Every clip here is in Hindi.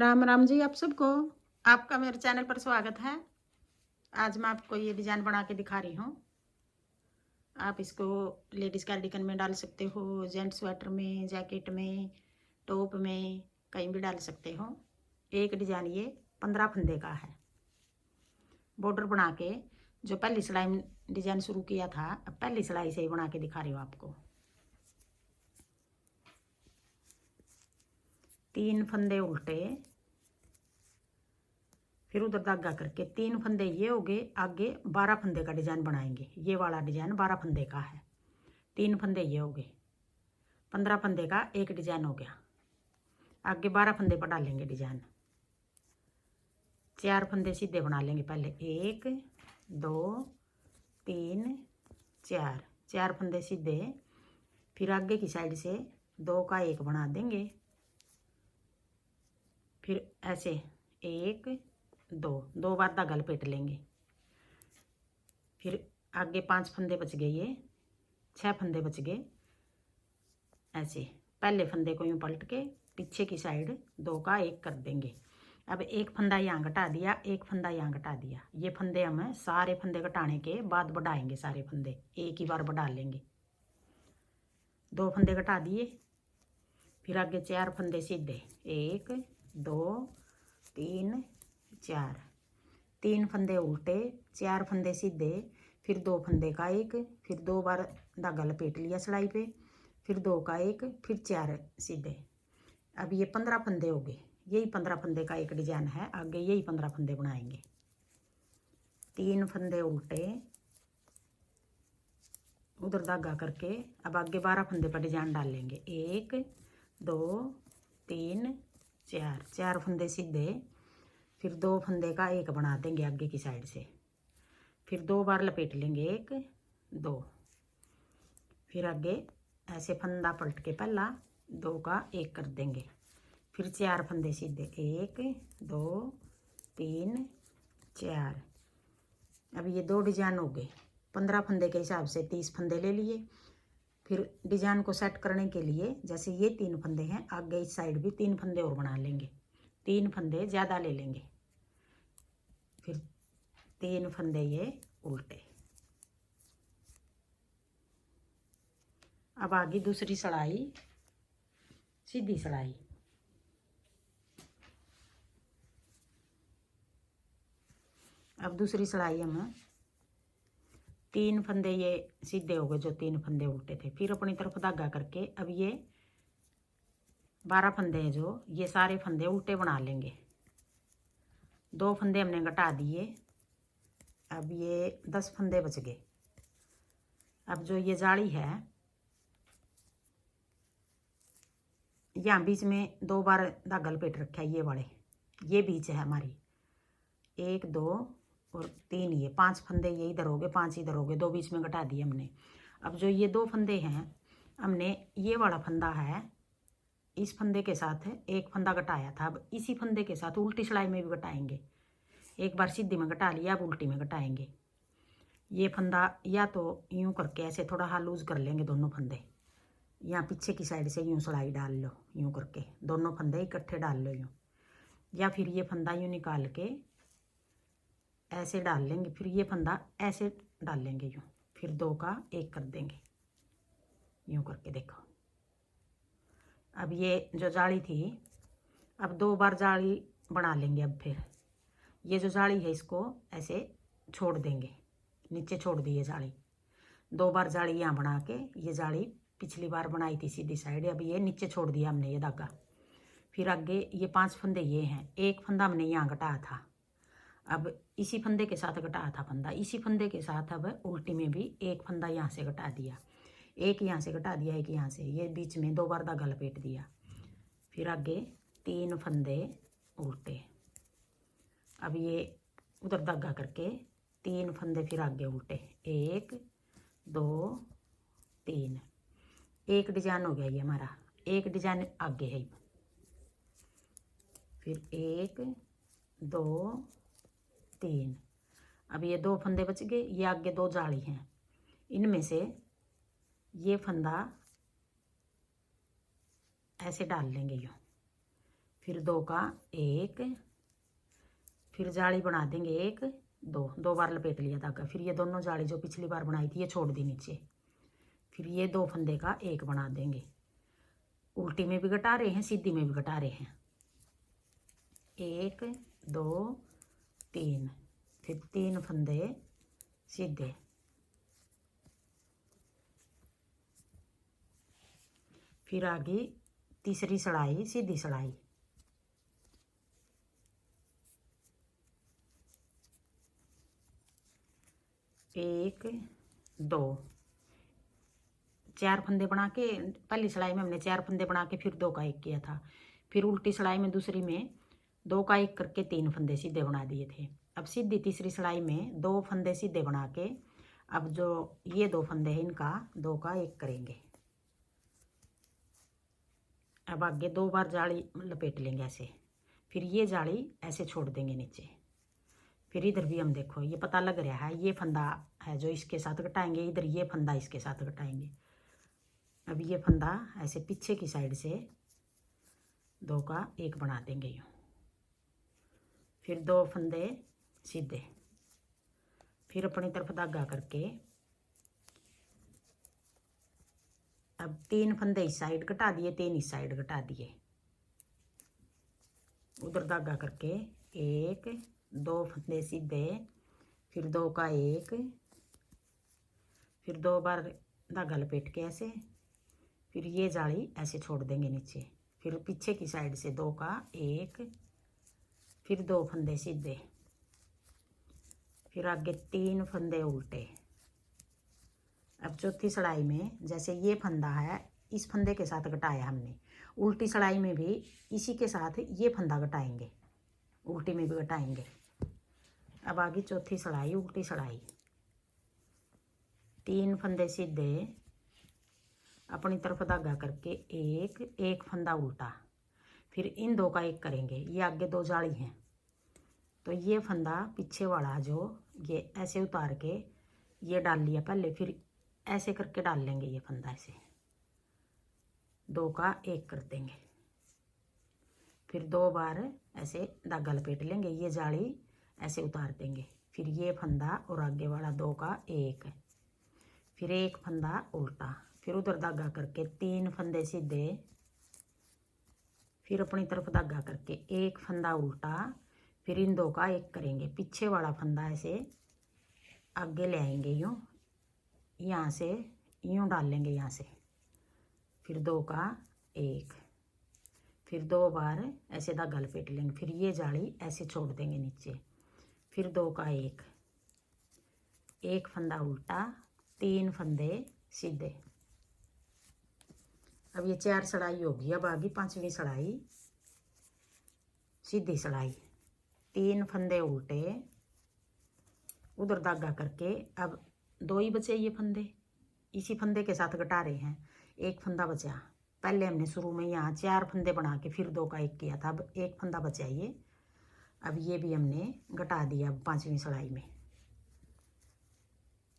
राम राम जी आप सबको। आपका मेरे चैनल पर स्वागत है। आज मैं आपको ये डिज़ाइन बना के दिखा रही हूँ। आप इसको लेडीज़ कार्डिगन में डाल सकते हो, जेंट्स स्वेटर में, जैकेट में, टॉप में, कहीं भी डाल सकते हो। एक डिज़ाइन ये 15 फंदे का है। बॉर्डर बना के जो पहली सिलाई में डिज़ाइन शुरू किया था, अब पहली सिलाई से ही बना के दिखा रही हूँ आपको। 3 फंदे उल्टे, फिर उधर धागा करके 3 फंदे ये हो गए। आगे 12 फंदे का डिजाइन बनाएंगे। ये वाला डिजाइन 12 फंदे का है। 3 फंदे ये हो गए, 15 फंदे का एक डिजाइन हो गया। आगे 12 फंदे पर डालेंगे डिजाइन। 4 फंदे सीधे बना लेंगे पहले। 1 2 3 4, 4 फंदे सीधे। फिर आगे की साइड से 2 का 1 बना देंगे। फिर ऐसे 1 2, 2 बार धागा लपेट लेंगे। फिर आगे 5 फंदे बच गए, ये 6 फंदे बच गए। ऐसे पहले फंदे को यूँ पलट के पीछे की साइड 2 का 1 कर देंगे। अब एक फंदा यहाँ घटा दिया, एक फंदा यहाँ घटा दिया। ये फंदे हम सारे फंदे घटाने के बाद बढ़ाएंगे। सारे फंदे एक ही बार बढ़ा लेंगे। 2 फंदे घटा दिए। फिर आगे 4 फंदे सीधे। 1 2 3 4, 3 फंदे उल्टे, 4 फंदे सीधे। फिर 2 फंदे का 1, फिर 2 बार धागा लपेट लिया सिलाई पे। फिर 2 का 1, फिर 4 सीधे। अब ये 15 फंदे हो गए। यही 15 फंदे का एक डिजाइन है। आगे यही 15 फंदे बनाएंगे। 3 फंदे उल्टे, उधर धागा करके अब आगे 12 फंदे पर डिजाइन डाल लेंगे। 1 2 3 4, 4 फंदे सीधे। फिर 2 फंदे का 1 बना देंगे आगे की साइड से। फिर 2 बार लपेट लेंगे। 1 2, फिर आगे ऐसे फंदा पलट के पहला 2 का 1 कर देंगे। फिर 4 फंदे सीधे। 1 2 3 4। अब ये 2 डिजाइन हो गए। 15 फंदे के हिसाब से 30 फंदे ले लिए। फिर डिजाइन को सेट करने के लिए जैसे ये 3 फंदे हैं, आगे इस साइड भी 3 फंदे और बना लेंगे। 3 फंदे ज़्यादा ले लेंगे। फिर 3 फंदे ये उल्टे। अब आगे दूसरी सिलाई, सीधी सिलाई। अब दूसरी सिलाई हम 3 फंदे ये सीधे हो गए, जो 3 फंदे उल्टे थे। फिर अपनी तरफ धागा करके अब ये 12 फंदे हैं, जो ये सारे फंदे उल्टे बना लेंगे। 2 फंदे हमने घटा दिए। अब ये 10 फंदे बच गए। अब जो ये जाली है, यहाँ बीच में 2 बार धागा लपेट रखा है। ये वाले ये बीच है हमारी। 1 2 और 3, ये 5 फंदे ये इधर हो गए, 5 इधर हो गए। 2 बीच में घटा दिए हमने। अब जो ये 2 फंदे हैं, हमने ये वाला फंदा है, इस फंदे के साथ एक फंदा घटाया था। अब इसी फंदे के साथ उल्टी सिलाई में भी घटाएंगे। एक बार सीधी में घटा लिया, अब उल्टी में घटाएंगे। ये फंदा या तो यूं करके ऐसे थोड़ा हाँ लूज कर लेंगे। दोनों फंदे यहाँ पीछे की साइड से यूं सिलाई डाल लो, यूं करके दोनों फंदे इकट्ठे डाल लो यूं। या फिर ये फंदा यूं निकाल के ऐसे डाल लेंगे। फिर ये फंदा ऐसे डाल लेंगे यूं। फिर 2 का 1 कर देंगे यूं करके। देखो अब ये जो जाली थी, अब 2 बार जाली बना लेंगे। अब फिर ये जो जाली है, इसको ऐसे छोड़ देंगे, नीचे छोड़ दी ये जाली। 2 बार जाली यहाँ बना के, ये जाली पिछली बार बनाई थी सीधी साइड, अब ये नीचे छोड़ दिया हमने ये धागा। फिर आगे ये 5 फंदे ये हैं। एक फंदा हमने यहाँ घटाया था, अब इसी फंदे के साथ घटाया था फंदा। इसी फंदे के साथ अब उल्टी में भी एक फंदा यहाँ से घटा दिया, एक यहाँ से घटा दिया, एक यहाँ से। ये बीच में 2 बार धागा लपेट दिया। फिर आगे 3 फंदे उल्टे। अब ये उधर धागा करके 3 फंदे फिर आगे उल्टे। 1 2 3, एक डिजाइन हो गया ये हमारा। एक डिजाइन आगे है। फिर 1 2 3। अब ये 2 फंदे बच गए। ये आगे 2 जाली हैं, इनमें से ये फंदा ऐसे डाल लेंगे यूँ। फिर 2 का 1, फिर जाली बना देंगे 1 2 बार लपेट लिया धागा। फिर ये दोनों जाली जो पिछली बार बनाई थी ये छोड़ दी नीचे। फिर ये 2 फंदे का 1 बना देंगे। उल्टी में भी घटा रहे हैं, सीधी में भी घटा रहे हैं। 1 2 3, फिर 3 फंदे सीधे। फिर आगे तीसरी सड़ाई सीधी सड़ाई। एक 2 4 फंदे बना के पहली सिलाई में हमने 4 फंदे बना के फिर 2 का 1 किया था। फिर उल्टी सिलाई में दूसरी में 2 का 1 करके 3 फंदे सीधे बना दिए थे। अब सीधी तीसरी सिलाई में 2 फंदे सीधे बना के अब जो ये 2 फंदे हैं इनका 2 का 1 करेंगे। अब आगे 2 बार जाली लपेट लेंगे ऐसे। फिर ये जाली ऐसे छोड़ देंगे नीचे। फिर इधर भी हम देखो ये पता लग रहा है ये फंदा है जो इसके साथ घटाएंगे, इधर ये फंदा इसके साथ घटाएंगे। अब ये फंदा ऐसे पीछे की साइड से 2 का 1 बना देंगे यूँ। फिर 2 फंदे सीधे। फिर अपनी तरफ धागा करके अब 3 फंदे इस साइड घटा दिए, 3 इस साइड घटा दिए। उधर धागा करके 1 2 फंदे सीधे, फिर 2 का 1, फिर 2 बार धागा लपेट के ऐसे। फिर ये जाली ऐसे छोड़ देंगे नीचे। फिर पीछे की साइड से 2 का 1, फिर 2 फंदे सीधे, फिर आगे 3 फंदे उल्टे। अब चौथी सड़ाई में जैसे ये फंदा है इस फंदे के साथ घटाया हमने, उल्टी सड़ाई में भी इसी के साथ ये फंदा घटाएंगे, उल्टी में भी घटाएंगे। अब आगे चौथी सड़ाई उल्टी सड़ाई, 3 फंदे सीधे, अपनी तरफ धागा करके 1 फंदा उल्टा। फिर इन 2 का 1 करेंगे। ये आगे 2 जाली हैं तो ये फंदा पीछे वाला जो ये ऐसे उतार के ये डाल लिया पहले, फिर ऐसे करके डाल लेंगे ये फंदा ऐसे 2 का 1 कर देंगे। फिर 2 बार ऐसे धागा लपेट लेंगे, ये जाली ऐसे उतार देंगे। फिर ये फंदा और आगे वाला 2 का 1, फिर 1 फंदा उल्टा, फिर उधर धागा करके 3 फंदे सीधे, फिर अपनी तरफ धागा करके 1 फंदा उल्टा, फिर इन 2 का 1 करेंगे। पीछे वाला फंदा ऐसे आगे ले आएंगे यूँ, यहाँ से यूँ डाल लेंगे यहाँ से, फिर 2 का 1, फिर 2 बार ऐसे धागा लपेट लेंगे। फिर ये जाली ऐसे छोड़ देंगे नीचे। फिर 2 का 1 फंदा उल्टा, 3 फंदे सीधे। अब ये 4 सड़ाई होगी। अब आगे 5वीं सड़ाई सीधी सड़ाई, 3 फंदे उल्टे, उधर धागा करके अब 2 ही बचे ये फंदे, इसी फंदे के साथ घटा रहे हैं। 1 फंदा बचा, पहले हमने शुरू में यहाँ 4 फंदे बना के फिर 2 का 1 किया था। अब 1 फंदा बचा ये, अब ये भी हमने घटा दिया। अब 5वीं सड़ाई में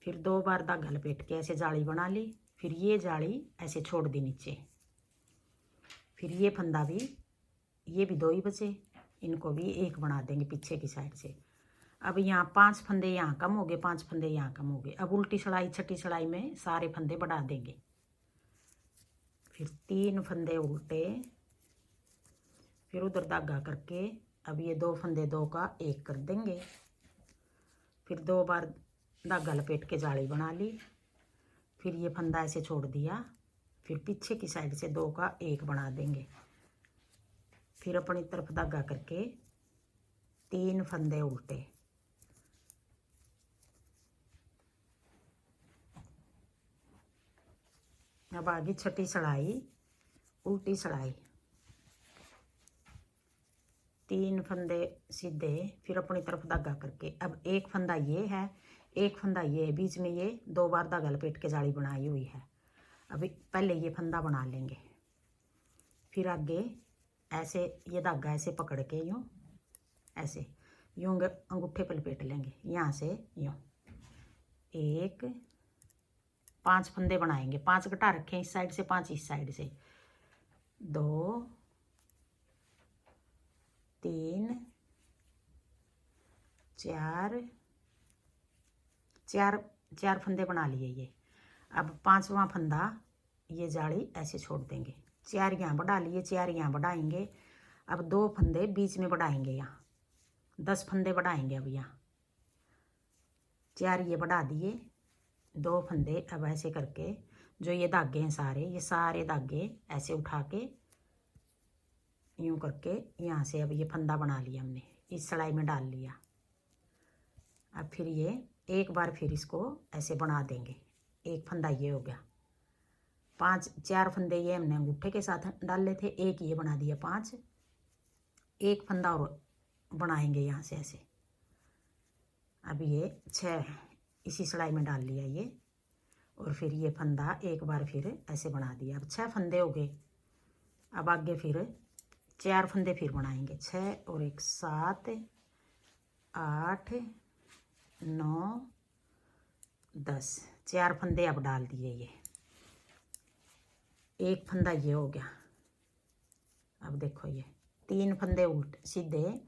फिर 2 बार धागा लपेट के ऐसे जाली बना ली, फिर ये जाली ऐसे छोड़ दी नीचे। फिर ये फंदा भी, ये भी 2 ही बचे, इनको भी 1 बना देंगे पीछे की साइड से। अब यहाँ 5 फंदे यहाँ कम हो गए, 5 फंदे यहाँ कम हो गए। अब उल्टी सड़ाई छठी सड़ाई में सारे फंदे बढ़ा देंगे। फिर 3 फंदे उल्टे, फिर उधर धागा करके अब ये 2 फंदे 2 का 1 कर देंगे। फिर 2 बार धागा लपेट के जाली बना ली, फिर ये फंदा ऐसे छोड़ दिया, फिर पीछे की साइड से 2 का 1 बना देंगे। फिर अपनी तरफ धागा करके 3 फंदे उल्टे, अब आगे छठी सड़ाई उल्टी सड़ाई, 3 फंदे सीधे, फिर अपनी तरफ धागा करके अब 1 फंदा ये है, 1 फंदा ये है, बीच में ये 2 बार धागा लपेट के जाली बनाई हुई है। अभी पहले ये फंदा बना लेंगे, फिर आगे ऐसे ये धागा ऐसे पकड़ के यूँ ऐसे यूँ अंगूठे पर लपेट लेंगे, यहाँ से यूँ 1 5 फंदे बनाएंगे, 5 घटा रखे हैं इस साइड से, 5 इस साइड से, 2 3 4 4 4 फंदे बना लिए ये। अब 5वां फंदा ये जाली ऐसे छोड़ देंगे। 4 यहाँ बढ़ा लिए, 4 यहाँ बढ़ाएंगे। अब 2 फंदे बीच में बढ़ाएंगे, यहाँ 10 फंदे बढ़ाएंगे। अब यहाँ 4 ये बढ़ा दिए, 2 फंदे। अब ऐसे करके जो ये धागे हैं सारे, ये सारे धागे ऐसे उठा के यूं करके यहाँ से अब ये फंदा बना लिया हमने, इस सिलाई में डाल लिया। अब फिर ये एक बार फिर इसको ऐसे बना देंगे। एक फंदा ये हो गया। 4 फंदे ये हमने अंगूठे के साथ डाले थे, एक ये बना दिया 5। एक फंदा और बनाएंगे यहाँ से ऐसे। अब ये 6 इसी सिलाई में डाल लिया ये, और फिर ये फंदा एक बार फिर ऐसे बना दिया। अब 6 फंदे हो गए। अब आगे फिर 4 फंदे फिर बनाएंगे, 6 और 1 7 8 9 10। 4 फंदे अब डाल दिए ये। एक फंदा ये हो गया। अब देखो ये 3 फंदे उल्ट सीधे।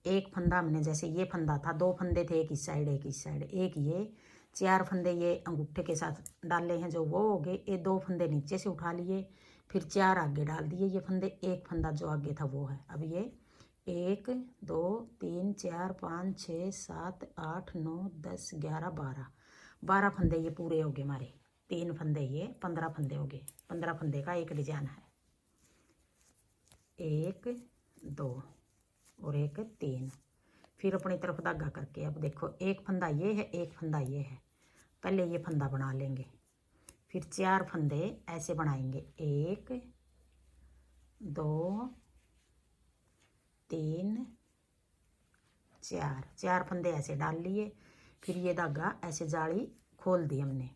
एक फंदा हमने जैसे ये फंदा था, 2 फंदे थे एक इस साइड एक इस साइड, एक ये 4 फंदे ये अंगूठे के साथ डाले हैं जो वो हो गए। ये 2 फंदे नीचे से उठा लिए, फिर 4 आगे डाल दिए ये फंदे। एक फंदा जो आगे था वो है। अब ये 1 2 3 4 5 6 7 8 9 10 11 12 फंदे ये पूरे हो गए हमारे। 3 फंदे ये 15 फंदे हो गए। 15 फंदे का एक डिजाइन है। 1 2 और 1 3। फिर अपनी तरफ धागा करके अब देखो एक फंदा ये है, एक फंदा ये है। पहले ये फंदा बना लेंगे, फिर 4 फंदे ऐसे बनाएंगे। 1 2 3 4 फंदे ऐसे डाल लिए। फिर ये धागा ऐसे जाली खोल दी हमने।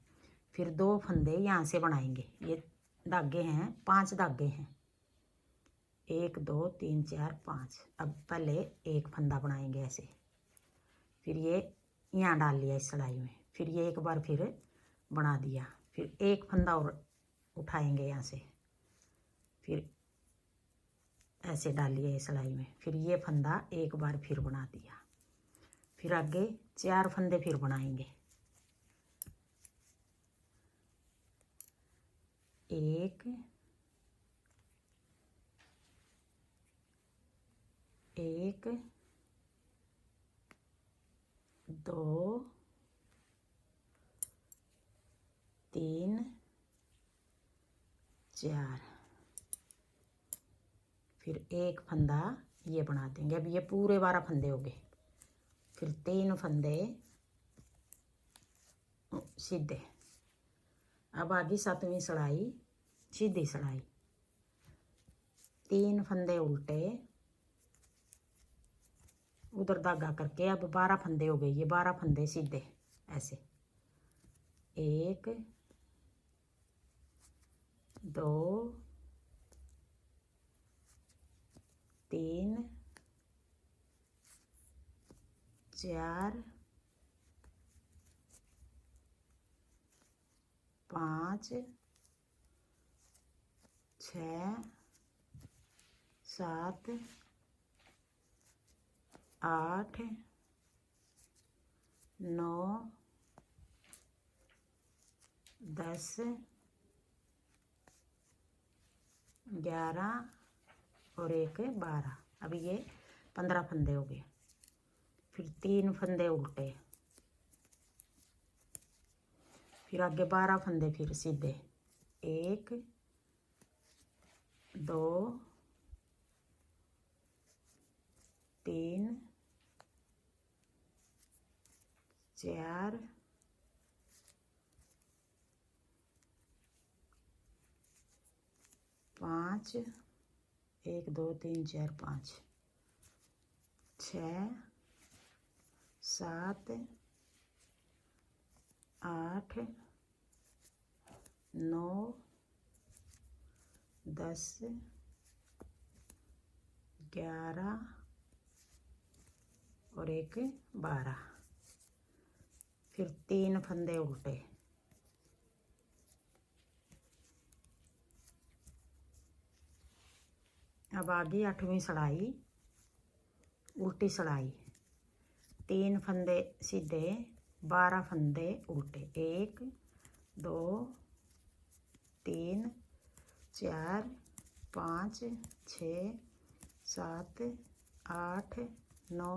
फिर 2 फंदे यहाँ से बनाएंगे। ये धागे हैं 5 धागे हैं, 1 2 3 4 5। अब पहले एक फंदा बनाएंगे ऐसे, फिर ये यहाँ डाल लिया इस सिलाई में। फिर ये एक बार फिर बना दिया, फिर एक फंदा और उठाएंगे यहाँ से, फिर ऐसे डाल लिया इस सिलाई में। फिर ये फंदा एक बार फिर बना दिया। फिर आगे 4 फंदे फिर बनाएंगे। 1 1 2 3 4। फिर एक फंदा ये बना देंगे। अब ये पूरे 12 फंदे हो गए। फिर 3 फंदे सीधे। अब आगे 7वीं सिलाई सीधी सिलाई, 3 फंदे उल्टे, उधर धागा करके। अब 12 फंदे हो गए। ये 12 फंदे सीधे ऐसे। 1 2 3 4 5 6 7 8 9 10 11 और 1 12। अब ये 15 फंदे हो गए। फिर 3 फंदे उल्टे, फिर आगे 12 फंदे फिर सीधे। 1 2 3 4 5 1 2 3 4 5 6 7 8 9 10 11 और 1 12। फिर 3 फंदे उल्टे, अब आगे 8वीं सिलाई उल्टी सिलाई, 3 फंदे सीधे, 12 फंदे उल्टे, 1 2 3 4 5 6 7 8 9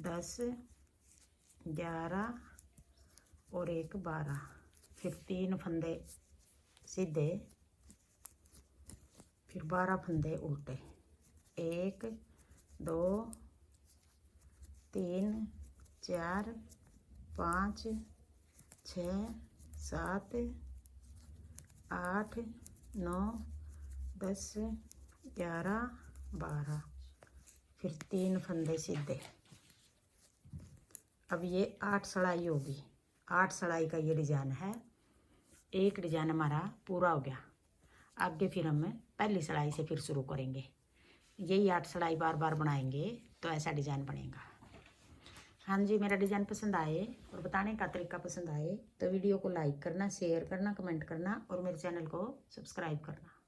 10 11 और 1 12, फिर 3 फंदे सीधे, फिर 12 फंदे उल्टे, 1 2 3 4 5 6 7 8 9 10 11 12, फिर 3 फंदे सीधे। अब ये 8 सिलाई होगी। 8 सिलाई का ये डिजाइन है। एक डिजाइन हमारा पूरा हो गया। आगे फिर हम पहली सिलाई से फिर शुरू करेंगे। यही 8 सिलाई बार बार बनाएंगे तो ऐसा डिजाइन बनेगा। हाँ जी, मेरा डिजाइन पसंद आए और बताने का तरीका पसंद आए तो वीडियो को लाइक करना, शेयर करना, कमेंट करना और मेरे चैनल को सब्सक्राइब करना।